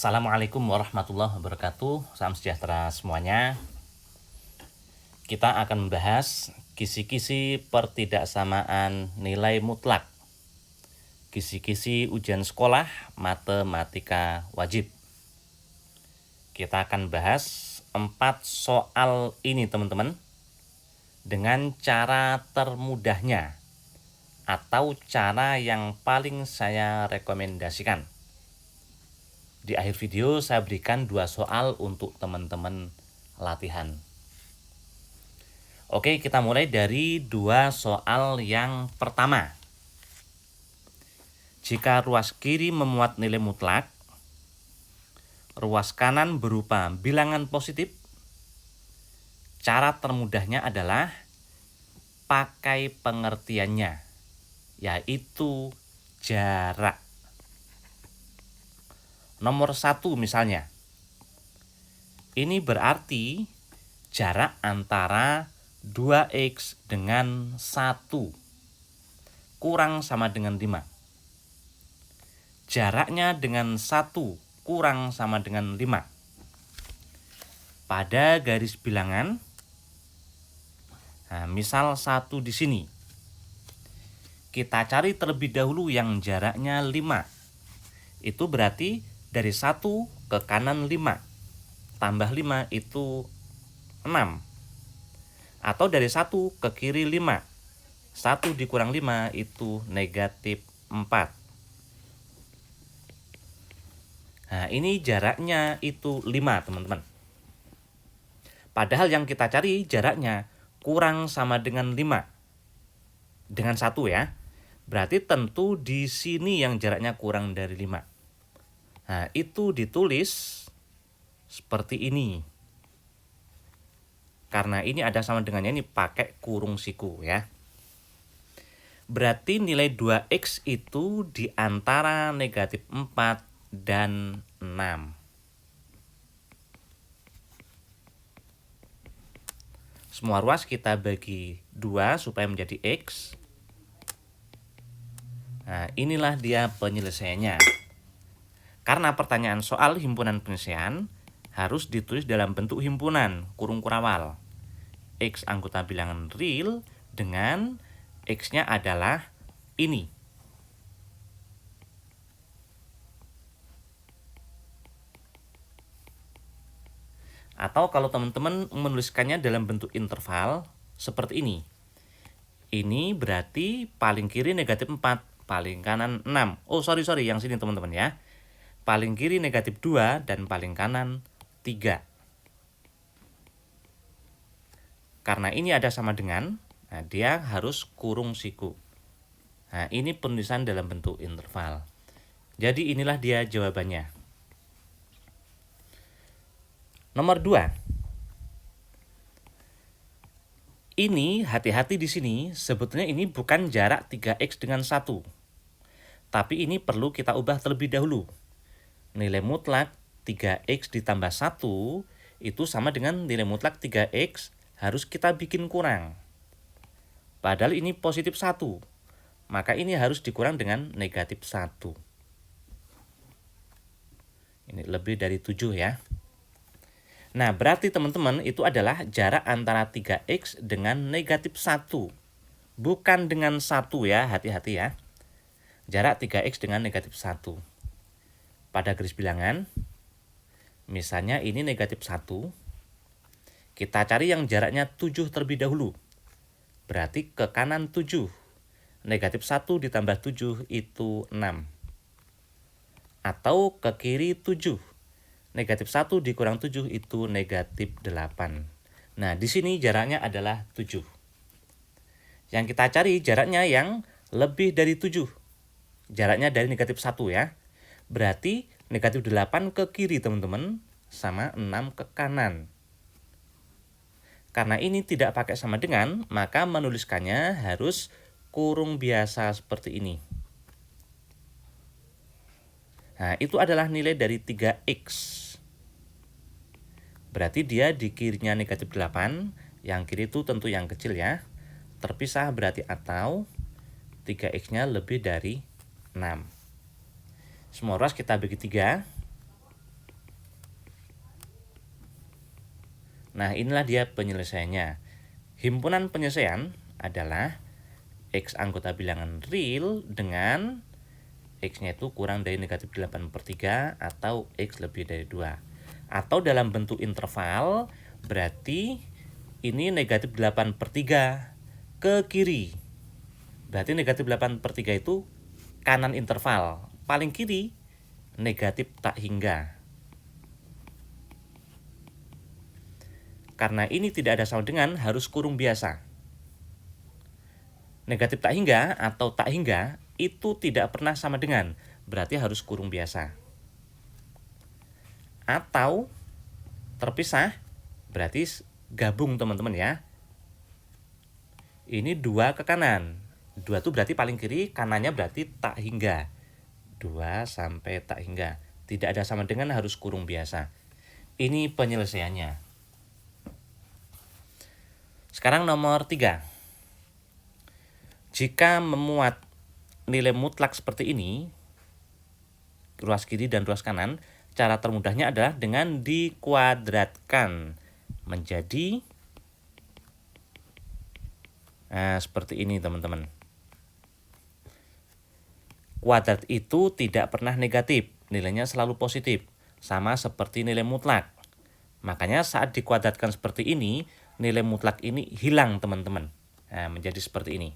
Assalamualaikum warahmatullahi wabarakatuh. Salam sejahtera semuanya. Kita akan membahas kisi-kisi pertidaksamaan nilai mutlak. Kisi-kisi ujian sekolah matematika wajib. Kita akan bahas 4 soal ini teman-teman dengan cara termudahnya atau cara yang paling saya rekomendasikan. Di akhir video saya berikan 2 soal untuk teman-teman latihan. Oke, kita mulai dari 2 soal yang pertama. Jika ruas kiri memuat nilai mutlak, ruas kanan berupa bilangan positif, cara termudahnya adalah pakai pengertiannya, yaitu jarak. Nomor 1 misalnya. Ini berarti jarak antara 2x dengan 1 kurang sama dengan 5. Jaraknya dengan 1 kurang sama dengan 5. Pada garis bilangan, misal 1 di sini. Kita cari terlebih dahulu yang jaraknya 5. Itu berarti dari 1 ke kanan 5, tambah 5 itu 6. Atau dari 1 ke kiri 5, 1 dikurang 5 itu negatif 4. Nah, ini jaraknya itu 5 teman-teman. Padahal yang kita cari jaraknya kurang sama dengan 5. Dengan 1 ya. Berarti tentu di sini yang jaraknya kurang dari 5. Nah, itu ditulis seperti ini. Karena ini ada sama dengannya, ini pakai kurung siku ya. Berarti nilai 2x itu di antara negatif 4 dan 6. Semua ruas kita bagi 2 supaya menjadi x. Nah, inilah dia penyelesaiannya. Karena pertanyaan soal himpunan penyelesaian harus ditulis dalam bentuk himpunan, kurung kurawal. X anggota bilangan real dengan X-nya adalah ini. Atau kalau teman-teman menuliskannya dalam bentuk interval seperti ini. Ini berarti paling kiri negatif 4, paling kanan 6. Oh sorry yang sini teman-teman ya. Paling kiri negatif 2 dan paling kanan 3. Karena ini ada sama dengan, nah dia harus kurung siku. Nah ini penulisan dalam bentuk interval. Jadi inilah dia jawabannya. Nomor 2. Ini hati-hati di sini, sebetulnya ini bukan jarak 3x dengan 1. Tapi ini perlu kita ubah terlebih dahulu. Nilai mutlak 3x ditambah 1 itu sama dengan nilai mutlak 3x harus kita bikin kurang. Padahal ini positif 1. Maka ini harus dikurang dengan negatif 1. Ini lebih dari 7 ya. Nah, berarti teman-teman itu adalah jarak antara 3x dengan negatif 1. Bukan dengan 1 ya, hati-hati ya. Jarak 3x dengan negatif 1. Pada garis bilangan, misalnya ini negatif 1, kita cari yang jaraknya 7 terlebih dahulu. Berarti ke kanan 7. Negatif 1 ditambah 7 itu 6. Atau ke kiri 7. Negatif 1 dikurang 7 itu negatif 8. Nah, di sini jaraknya adalah 7. Yang kita cari jaraknya yang lebih dari 7. Jaraknya dari negatif 1 ya. Berarti negatif 8 ke kiri teman-teman sama 6 ke kanan. Karena ini tidak pakai sama dengan, maka menuliskannya harus kurung biasa seperti ini. Nah, itu adalah nilai dari 3x. Berarti dia di kirinya negatif 8, yang kiri itu tentu yang kecil ya. Terpisah berarti atau 3x-nya lebih dari 6. Semua ruas kita bagi 3. Nah, inilah dia penyelesaiannya. Himpunan penyelesaian adalah X anggota bilangan real dengan X-nya itu kurang dari negatif 8/3 atau X lebih dari 2. Atau dalam bentuk interval, berarti ini negatif 8/3 ke kiri. Berarti negatif 8/3 itu kanan interval. Paling kiri, negatif tak hingga. Karena ini tidak ada sama dengan, harus kurung biasa. Negatif tak hingga atau tak hingga itu tidak pernah sama dengan, berarti harus kurung biasa. Atau terpisah, berarti gabung teman-teman ya. Ini 2 ke kanan. 2 itu berarti paling kiri, kanannya berarti tak hingga. 2 sampai tak hingga. Tidak ada sama dengan, harus kurung biasa. Ini penyelesaiannya. Sekarang nomor 3. Jika memuat nilai mutlak seperti ini, ruas kiri dan ruas kanan, cara termudahnya adalah dengan dikuadratkan menjadi seperti ini teman-teman. Kuadrat itu tidak pernah negatif, nilainya selalu positif, sama seperti nilai mutlak. Makanya saat dikuadratkan seperti ini, nilai mutlak ini hilang teman-teman. Menjadi seperti ini.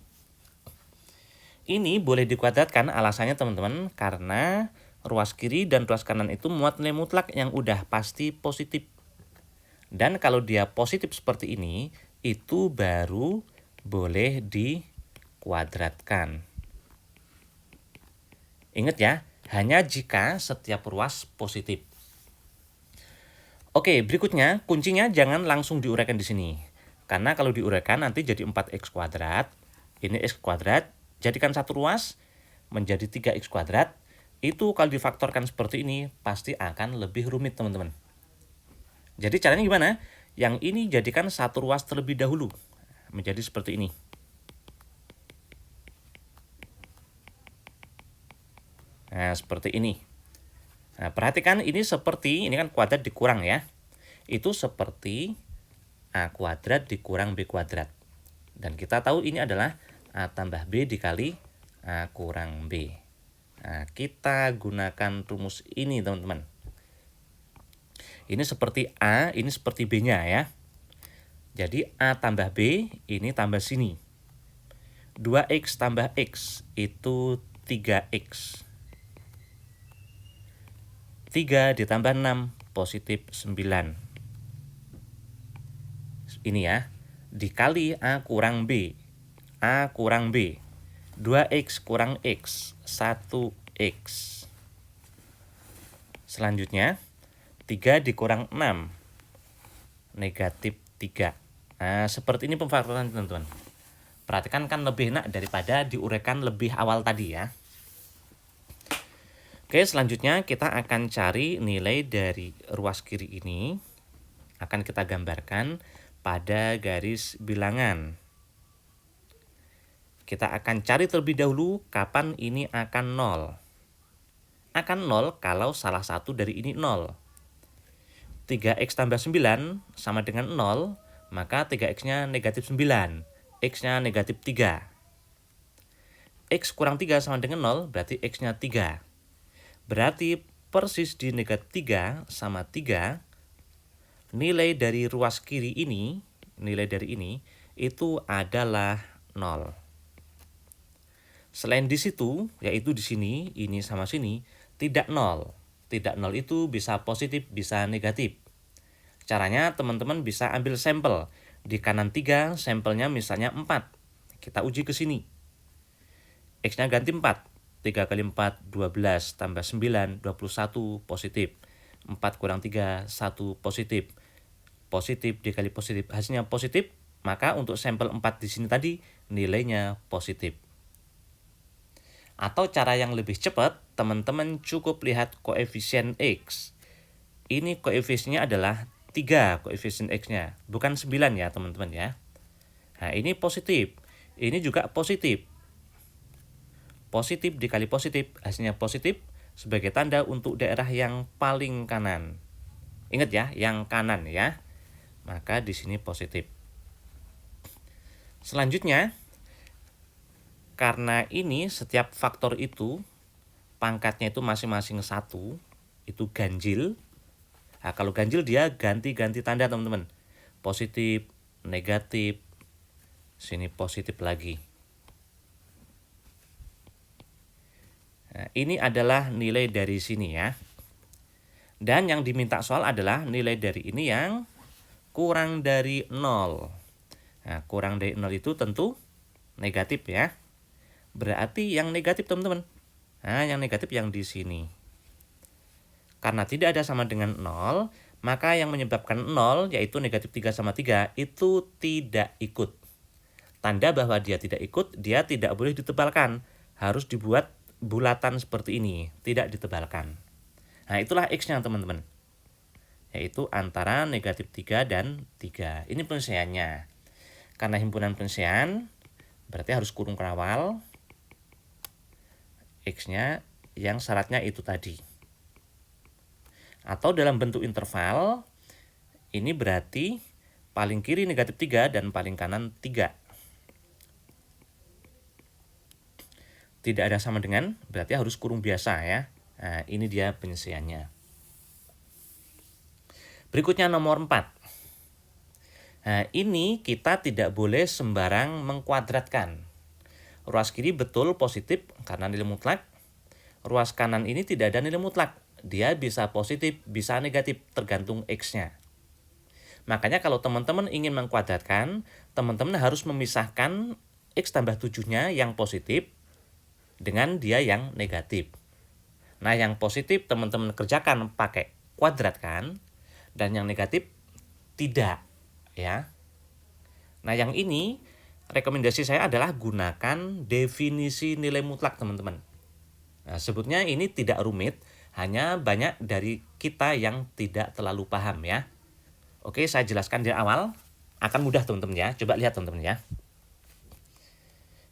Ini boleh dikuadratkan, alasannya teman-teman, karena ruas kiri dan ruas kanan itu muat nilai mutlak yang udah pasti positif. Dan kalau dia positif seperti ini, itu baru boleh dikuadratkan. Ingat ya, hanya jika setiap ruas positif. Oke, berikutnya kuncinya jangan langsung diuraikan di sini. Karena kalau diuraikan nanti jadi 4x kuadrat. Ini x kuadrat, jadikan satu ruas menjadi 3x kuadrat. Itu kalau difaktorkan seperti ini pasti akan lebih rumit teman-teman. Jadi caranya gimana? Yang ini jadikan satu ruas terlebih dahulu. Menjadi seperti ini. Nah, seperti ini. Nah, perhatikan ini seperti, ini kan kuadrat dikurang ya. Itu seperti A kuadrat dikurang B kuadrat. Dan kita tahu ini adalah A tambah B dikali A kurang B. Nah, kita gunakan rumus ini teman-teman. Ini seperti A, ini seperti B-nya ya. Jadi A tambah B, ini tambah sini. 2x tambah x itu 3x. 3 ditambah 6, positif 9. Ini ya, dikali A kurang B. A kurang B. 2x kurang x, 1x. Selanjutnya, 3 dikurang 6, negatif 3. Nah, seperti ini pemfaktoran teman-teman. Perhatikan kan lebih enak daripada diuraikan lebih awal tadi ya. Oke, selanjutnya kita akan cari nilai dari ruas kiri ini. Akan kita gambarkan pada garis bilangan. Kita akan cari terlebih dahulu kapan ini akan 0. Akan 0 kalau salah satu dari ini 0. 3x tambah 9 sama dengan 0, maka 3x-nya negatif 9. X-nya negatif 3. X kurang 3 sama dengan 0, berarti X-nya 3. Berarti persis di negatif 3 sama 3, nilai dari ruas kiri ini, nilai dari ini, itu adalah 0. Selain di situ, yaitu di sini, ini sama sini, tidak 0. Tidak 0 itu bisa positif, bisa negatif. Caranya teman-teman bisa ambil sampel. Di kanan 3, sampelnya misalnya 4. Kita uji ke sini. X-nya ganti 4. 3 kali 4, 12, tambah 9, 21, positif. 4 kurang 3, 1, positif. Positif dikali positif, hasilnya positif, maka untuk sampel 4 di sini tadi, nilainya positif. Atau cara yang lebih cepat, teman-teman cukup lihat koefisien X. Ini koefisiennya adalah 3 koefisien X-nya, bukan 9 ya teman-teman ya. Nah, ini positif, ini juga positif. Positif dikali positif, hasilnya positif sebagai tanda untuk daerah yang paling kanan. Ingat ya, yang kanan ya. maka di sini positif. Selanjutnya, karena ini setiap faktor itu pangkatnya itu masing-masing 1, itu ganjil. Nah, kalau ganjil dia ganti-ganti tanda teman-teman. Positif, negatif, sini positif lagi. Nah, ini adalah nilai dari sini ya. Dan yang diminta soal adalah nilai dari ini yang kurang dari 0. Nah, kurang dari 0 itu tentu negatif ya. Berarti yang negatif teman-teman. Nah, yang negatif yang di sini. Karena tidak ada sama dengan 0, maka yang menyebabkan 0 yaitu negatif 3 sama 3 itu tidak ikut. Tanda bahwa dia tidak ikut, dia tidak boleh ditebalkan. Harus dibuat bulatan seperti ini, tidak ditebalkan. Nah, itulah X-nya teman-teman. Yaitu antara negatif 3 dan 3. Ini penyelesaiannya. Karena himpunan penyelesaian, berarti harus kurung kerawal. X-nya yang syaratnya itu tadi. Atau dalam bentuk interval, ini berarti paling kiri negatif 3 dan paling kanan 3. Tidak ada sama dengan, berarti harus kurung biasa ya. Nah, ini dia penyelesaiannya. Berikutnya nomor 4. Nah, ini kita tidak boleh sembarang mengkuadratkan. Ruas kiri betul positif karena nilai mutlak. Ruas kanan ini tidak ada nilai mutlak. Dia bisa positif, bisa negatif, tergantung X-nya. Makanya kalau teman-teman ingin mengkuadratkan, teman-teman harus memisahkan X tambah 7-nya yang positif dengan dia yang negatif. Nah, yang positif teman-teman kerjakan pakai kuadratkan, dan yang negatif tidak ya. Nah, yang ini rekomendasi saya adalah gunakan definisi nilai mutlak teman-teman. Nah, sebutnya ini tidak rumit, hanya banyak dari kita yang tidak terlalu paham ya. Oke, saya jelaskan di awal, akan mudah teman-teman ya. Coba lihat teman-teman ya.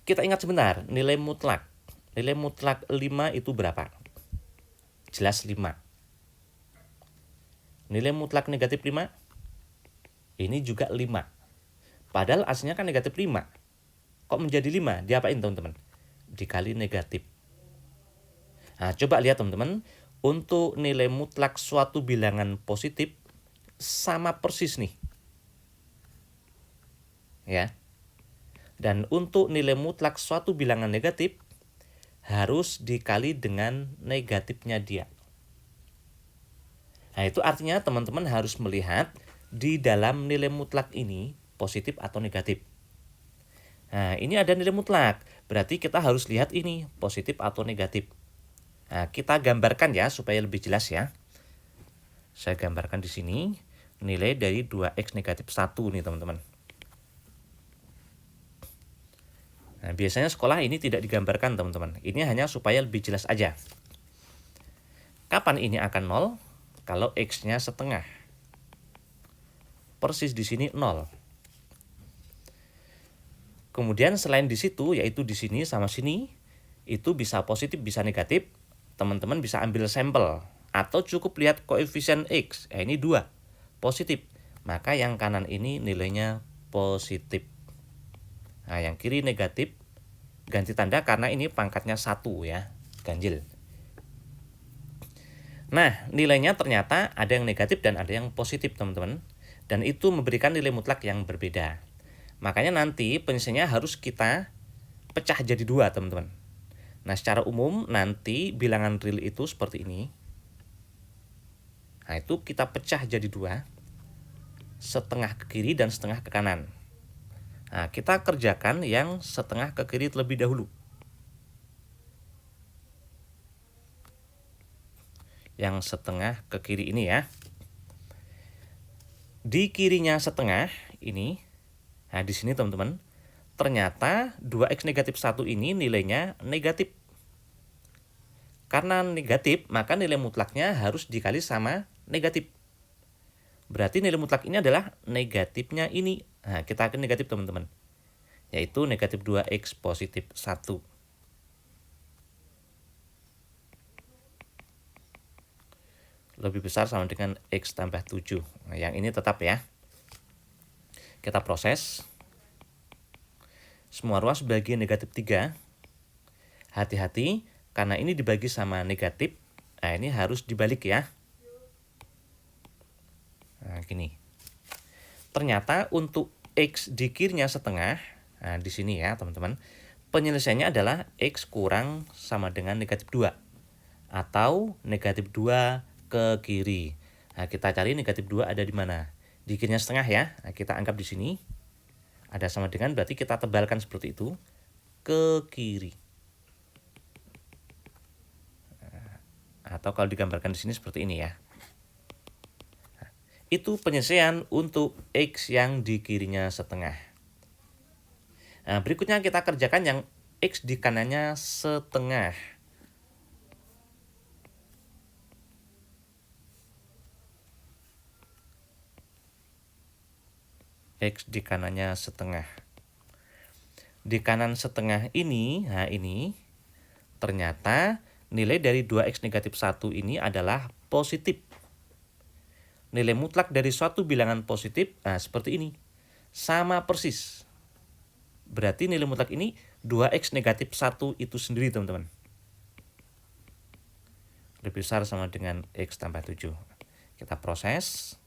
Kita ingat sebentar, nilai mutlak. Nilai mutlak 5 itu berapa? Jelas 5. Nilai mutlak negatif 5, ini juga 5. Padahal aslinya kan negatif 5. Kok menjadi 5? Diapain teman-teman? Dikali negatif. Nah, coba lihat teman-teman. Untuk nilai mutlak suatu bilangan positif, sama persis nih. Ya. Dan untuk nilai mutlak suatu bilangan negatif, harus dikali dengan negatifnya dia. Nah, itu artinya teman-teman harus melihat di dalam nilai mutlak ini positif atau negatif. Nah, ini ada nilai mutlak. Berarti kita harus lihat ini positif atau negatif. Nah, kita gambarkan ya supaya lebih jelas ya. Saya gambarkan di sini nilai dari 2x negatif 1 nih teman-teman. Nah, biasanya sekolah ini tidak digambarkan teman-teman. Ini hanya supaya lebih jelas aja. Kapan ini akan 0? Kalau x-nya setengah. Persis di sini 0. Kemudian selain di situ, yaitu di sini sama sini, itu bisa positif, bisa negatif. Teman-teman bisa ambil sampel. Atau cukup lihat koefisien x. Ini 2. Positif. Maka yang kanan ini nilainya positif. Nah, yang kiri negatif. Ganti tanda karena ini pangkatnya 1 ya. Ganjil. Nah, nilainya ternyata ada yang negatif dan ada yang positif teman-teman. Dan itu memberikan nilai mutlak yang berbeda. Makanya nanti penyelesaiannya harus kita pecah jadi 2 teman-teman. Nah, secara umum nanti bilangan real itu seperti ini. Nah, itu kita pecah jadi 2. Setengah ke kiri dan setengah ke kanan. Nah, kita kerjakan yang setengah ke kiri terlebih dahulu. Yang setengah ke kiri ini ya. Di kirinya setengah ini, nah di sini teman-teman, ternyata 2x negatif 1 ini nilainya negatif. Karena negatif, maka nilai mutlaknya harus dikali sama negatif. Berarti nilai mutlak ini adalah negatifnya ini. Nah, kita akan negatif teman-teman. Yaitu negatif 2x positif 1. Lebih besar sama dengan x tambah 7. Nah, yang ini tetap ya. Kita proses. Semua ruas bagi negatif 3. Hati-hati, karena ini dibagi sama negatif. Nah, ini harus dibalik ya. Nah, gini. Ternyata untuk X di kirinya setengah. Nah, di sini ya teman-teman. Penyelesaiannya adalah X kurang sama dengan negatif 2. Atau negatif 2 ke kiri. Nah, kita cari negatif 2 ada di mana? Di kirinya setengah ya. Nah, kita anggap di sini. Ada sama dengan, berarti kita tebalkan seperti itu. Ke kiri. Atau kalau digambarkan di sini seperti ini ya. Nah, itu penyelesaian untuk X yang di kirinya setengah. Nah, berikutnya kita kerjakan yang X di kanannya setengah. X di kanannya setengah. Di kanan setengah ini, nah ini, ternyata nilai dari 2X negatif 1 ini adalah positif. Nilai mutlak dari suatu bilangan positif, nah seperti ini. Sama persis. Berarti nilai mutlak ini 2X negatif 1 itu sendiri teman-teman. Lebih besar sama dengan X tambah 7. Kita proses.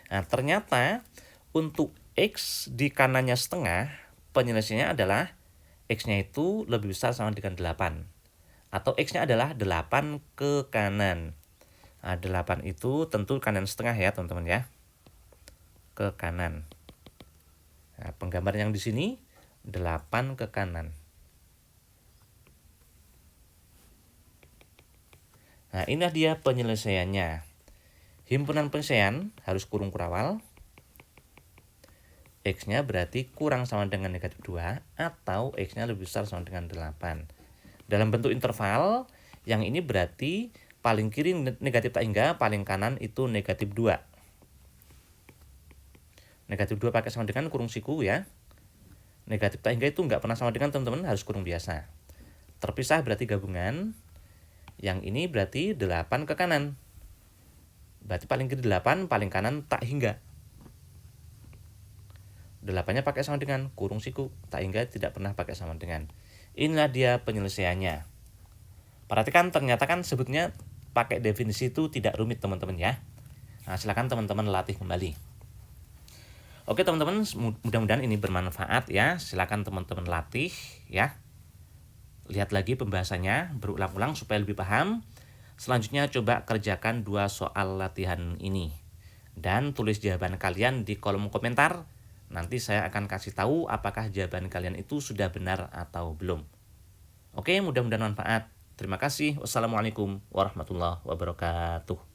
Nah, ternyata untuk X di kanannya setengah, penyelesaiannya adalah X-nya itu lebih besar sama dengan 8. Atau X-nya adalah 8 ke kanan. Nah, 8 itu tentu kanan setengah ya teman-teman ya. Ke kanan. Nah, penggambar yang di sini 8 ke kanan. Nah, inilah dia penyelesaiannya. Himpunan penyelesaian harus kurung kurawal. X-nya berarti kurang sama dengan negatif 2 atau X-nya lebih besar sama dengan 8. Dalam bentuk interval, yang ini berarti paling kiri negatif tak hingga, paling kanan itu negatif 2. Negatif 2 pakai sama dengan kurung siku ya. Negatif tak hingga itu nggak pernah sama dengan teman-teman, harus kurung biasa. Terpisah berarti gabungan. Yang ini berarti 8 ke kanan. Berarti paling kiri 8, paling kanan tak hingga. 8-nya pakai sama dengan kurung siku, tak hingga tidak pernah pakai sama dengan. Inilah dia penyelesaiannya. Perhatikan ternyata kan sebetulnya pakai definisi itu tidak rumit teman-teman ya. Nah, silakan teman-teman latih kembali. Oke teman-teman, mudah-mudahan ini bermanfaat ya. Silakan teman-teman latih ya. Lihat lagi pembahasannya, berulang-ulang supaya lebih paham. Selanjutnya coba kerjakan 2 soal latihan ini. Dan tulis jawaban kalian di kolom komentar. Nanti saya akan kasih tahu apakah jawaban kalian itu sudah benar atau belum. Oke, mudah-mudahan manfaat. Terima kasih. Wassalamualaikum warahmatullahi wabarakatuh.